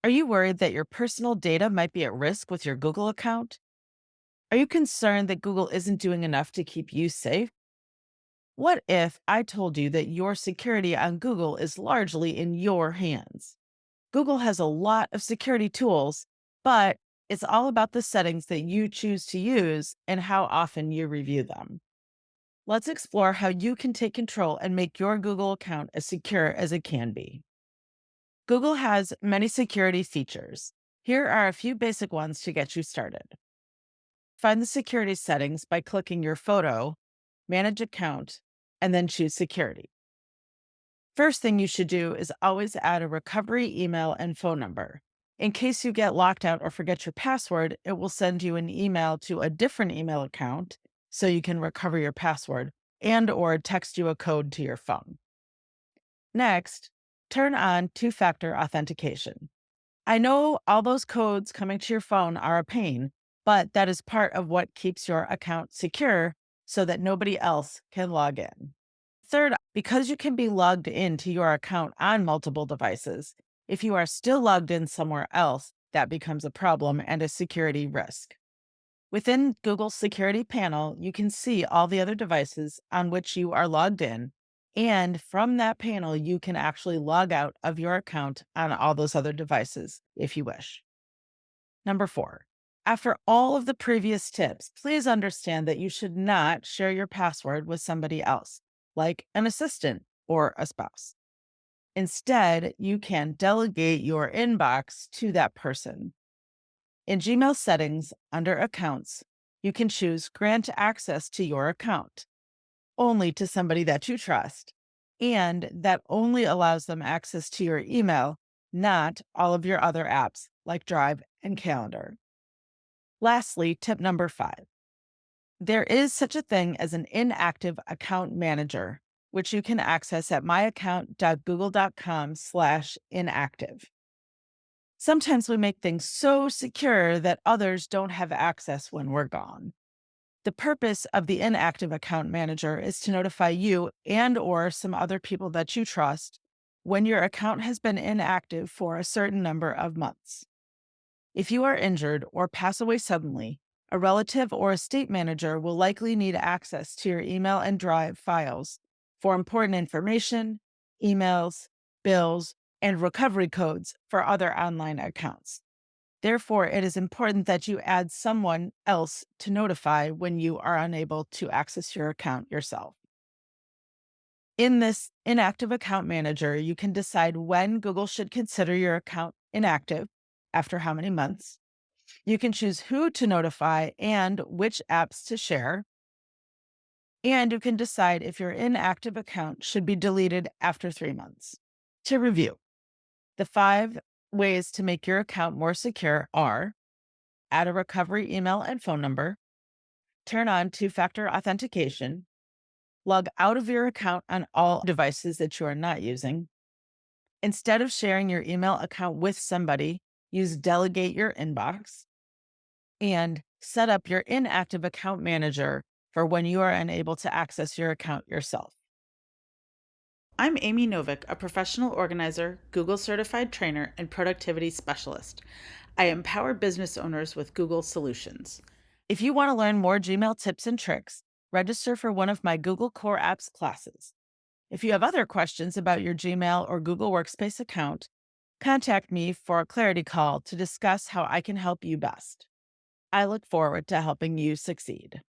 Are you worried that your personal data might be at risk with your Google account? Are you concerned that Google isn't doing enough to keep you safe? What if I told you that your security on Google is largely in your hands? Google has a lot of security tools, but it's all about the settings that you choose to use and how often you review them. Let's explore how you can take control and make your Google account as secure as it can be. Google has many security features. Here are a few basic ones to get you started. Find the security settings by clicking your photo, manage account, and then choose security. First thing you should do is always add a recovery email and phone number. In case you get locked out or forget your password, it will send you an email to a different email account so you can recover your password and or text you a code to your phone. Next, turn on two-factor authentication. I know all those codes coming to your phone are a pain, but that is part of what keeps your account secure so that nobody else can log in. Third, because you can be logged into your account on multiple devices, if you are still logged in somewhere else, that becomes a problem and a security risk. Within Google's security panel, you can see all the other devices on which you are logged in. And from that panel, you can actually log out of your account on all those other devices if you wish. Number four, after all of the previous tips, please understand that you should not share your password with somebody else, like an assistant or a spouse. Instead, you can delegate your inbox to that person. In Gmail settings, under Accounts, you can choose Grant access to your account only to somebody that you trust, and that only allows them access to your email, not all of your other apps like Drive and Calendar. Lastly, tip number 5. There is such a thing as an inactive account manager, which you can access at myaccount.google.com/inactive. Sometimes we make things so secure that others don't have access when we're gone. The purpose of the inactive account manager is to notify you and or some other people that you trust when your account has been inactive for a certain number of months. If you are injured or pass away suddenly, a relative or estate manager will likely need access to your email and Drive files for important information, emails, bills, and recovery codes for other online accounts. Therefore, it is important that you add someone else to notify when you are unable to access your account yourself. In this inactive account manager, you can decide when Google should consider your account inactive, after how many months. You can choose who to notify and which apps to share. And you can decide if your inactive account should be deleted after 3 months. To review, the 5 ways to make your account more secure are: add a recovery email and phone number, turn on two-factor authentication, log out of your account on all devices that you are not using. Instead of sharing your email account with somebody, use Delegate Your Inbox, and set up your inactive account manager for when you are unable to access your account yourself. I'm Amy Novick, a professional organizer, Google certified trainer, and productivity specialist. I empower business owners with Google solutions. If you want to learn more Gmail tips and tricks, register for one of my Google Core Apps classes. If you have other questions about your Gmail or Google Workspace account, contact me for a clarity call to discuss how I can help you best. I look forward to helping you succeed.